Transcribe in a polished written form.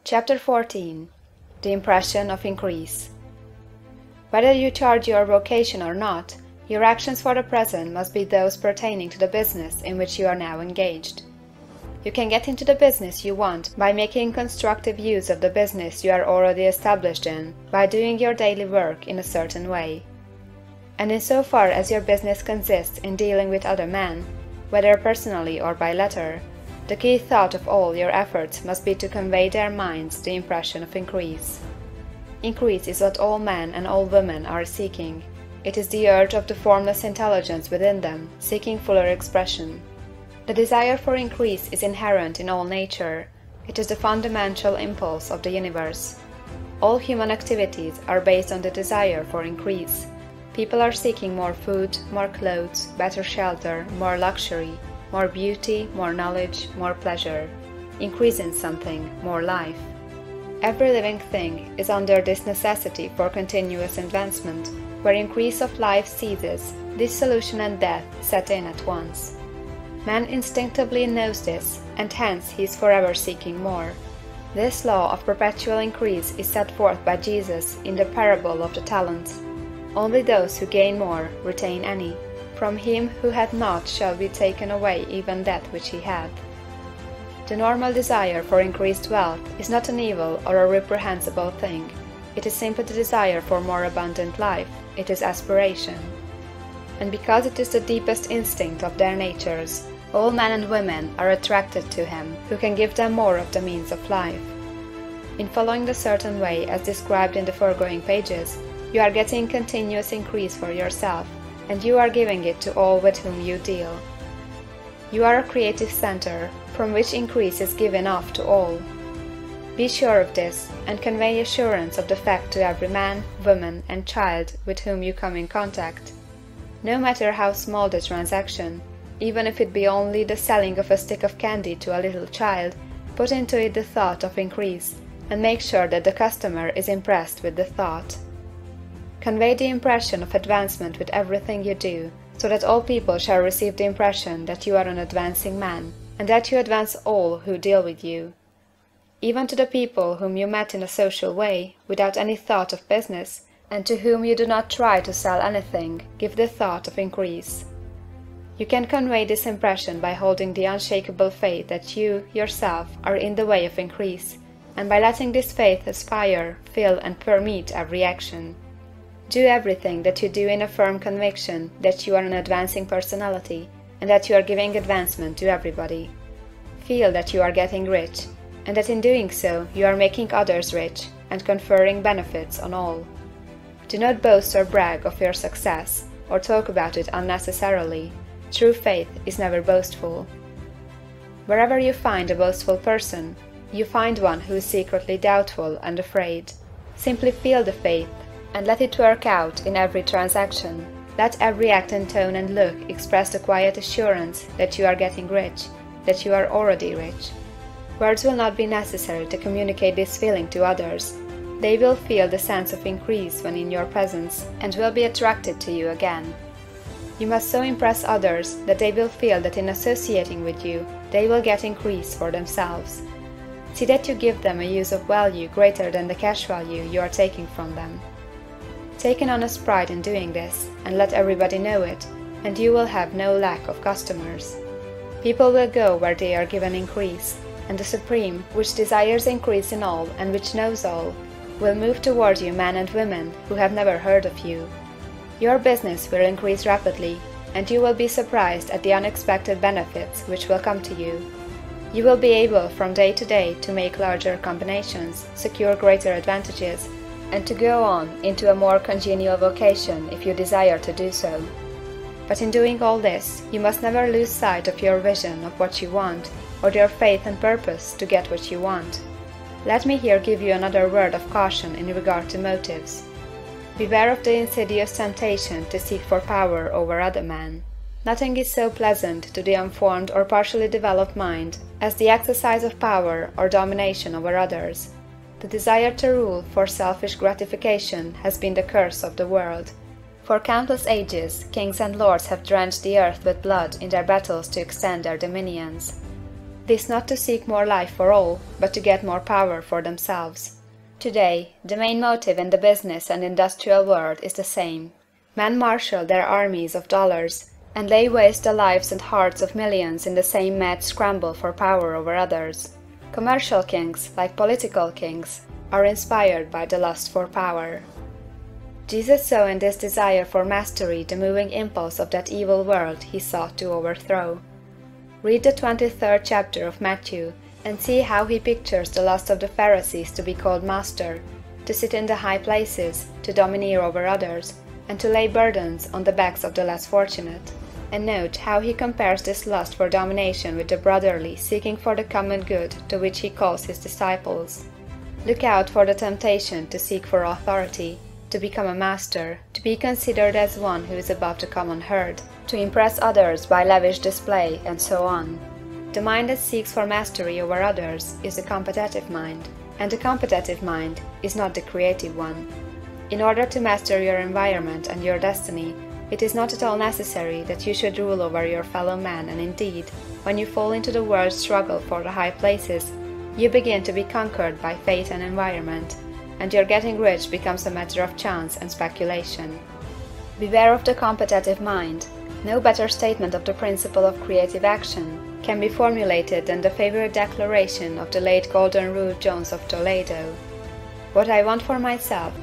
Chapter 14. The Impression of Increase. Whether you charge your vocation or not, your actions for the present must be those pertaining to the business in which you are now engaged. You can get into the business you want by making constructive use of the business you are already established in, by doing your daily work in a certain way. And in so far as your business consists in dealing with other men, whether personally or by letter, the key thought of all your efforts must be to convey their minds the impression of increase. Increase is what all men and all women are seeking. It is the urge of the formless intelligence within them, seeking fuller expression. The desire for increase is inherent in all nature. It is the fundamental impulse of the universe. All human activities are based on the desire for increase. People are seeking more food, more clothes, better shelter, more luxury, more beauty, more knowledge, more pleasure. Increase in something, more life. Every living thing is under this necessity for continuous advancement. Where increase of life ceases, dissolution and death set in at once. Man instinctively knows this, and hence he is forever seeking more. This law of perpetual increase is set forth by Jesus in the parable of the talents. Only those who gain more retain any. From him who hath not shall be taken away even that which he hath. The normal desire for increased wealth is not an evil or a reprehensible thing. It is simply the desire for more abundant life. It is aspiration. And because it is the deepest instinct of their natures, all men and women are attracted to him who can give them more of the means of life. In following the certain way as described in the foregoing pages, you are getting continuous increase for yourself, and you are giving it to all with whom you deal. You are a creative center, from which increase is given off to all. Be sure of this, and convey assurance of the fact to every man, woman, and child with whom you come in contact. No matter how small the transaction, even if it be only the selling of a stick of candy to a little child, put into it the thought of increase, and make sure that the customer is impressed with the thought. Convey the impression of advancement with everything you do, so that all people shall receive the impression that you are an advancing man, and that you advance all who deal with you. Even to the people whom you met in a social way, without any thought of business, and to whom you do not try to sell anything, give the thought of increase. You can convey this impression by holding the unshakable faith that you, yourself, are in the way of increase, and by letting this faith aspire, fill, and permeate every action. Do everything that you do in a firm conviction that you are an advancing personality, and that you are giving advancement to everybody. Feel that you are getting rich, and that in doing so you are making others rich, and conferring benefits on all. Do not boast or brag of your success, or talk about it unnecessarily. True faith is never boastful. Wherever you find a boastful person, you find one who is secretly doubtful and afraid. Simply feel the faith, and let it work out in every transaction. Let every act and tone and look express the quiet assurance that you are getting rich, that you are already rich. Words will not be necessary to communicate this feeling to others. They will feel the sense of increase when in your presence, and will be attracted to you again. You must so impress others that they will feel that in associating with you, they will get increase for themselves. See that you give them a use of value greater than the cash value you are taking from them. Take an honest pride in doing this, and let everybody know it, and you will have no lack of customers. People will go where they are given increase, and the Supreme, which desires increase in all and which knows all, will move toward you men and women who have never heard of you. Your business will increase rapidly, and you will be surprised at the unexpected benefits which will come to you. You will be able from day to day to make larger combinations, secure greater advantages, and to go on into a more congenial vocation if you desire to do so. But in doing all this, you must never lose sight of your vision of what you want, or your faith and purpose to get what you want. Let me here give you another word of caution in regard to motives. Beware of the insidious temptation to seek for power over other men. Nothing is so pleasant to the unformed or partially developed mind as the exercise of power or domination over others. The desire to rule for selfish gratification has been the curse of the world. For countless ages, kings and lords have drenched the earth with blood in their battles to extend their dominions. This not to seek more life for all, but to get more power for themselves. Today, the main motive in the business and industrial world is the same. Men marshal their armies of dollars, and lay waste the lives and hearts of millions in the same mad scramble for power over others. Commercial kings, like political kings, are inspired by the lust for power. Jesus saw in this desire for mastery the moving impulse of that evil world he sought to overthrow. Read the 23rd chapter of Matthew, and see how he pictures the lust of the Pharisees to be called master, to sit in the high places, to domineer over others, and to lay burdens on the backs of the less fortunate. And note how he compares this lust for domination with the brotherly seeking for the common good to which he calls his disciples. Look out for the temptation to seek for authority, to become a master, to be considered as one who is above the common herd, to impress others by lavish display, and so on. The mind that seeks for mastery over others is the competitive mind, and the competitive mind is not the creative one. In order to master your environment and your destiny, it is not at all necessary that you should rule over your fellow man, and indeed, when you fall into the world's struggle for the high places, you begin to be conquered by fate and environment, and your getting rich becomes a matter of chance and speculation. Beware of the competitive mind. No better statement of the principle of creative action can be formulated than the favorite declaration of the late Golden Rule Jones of Toledo. What I want for myself,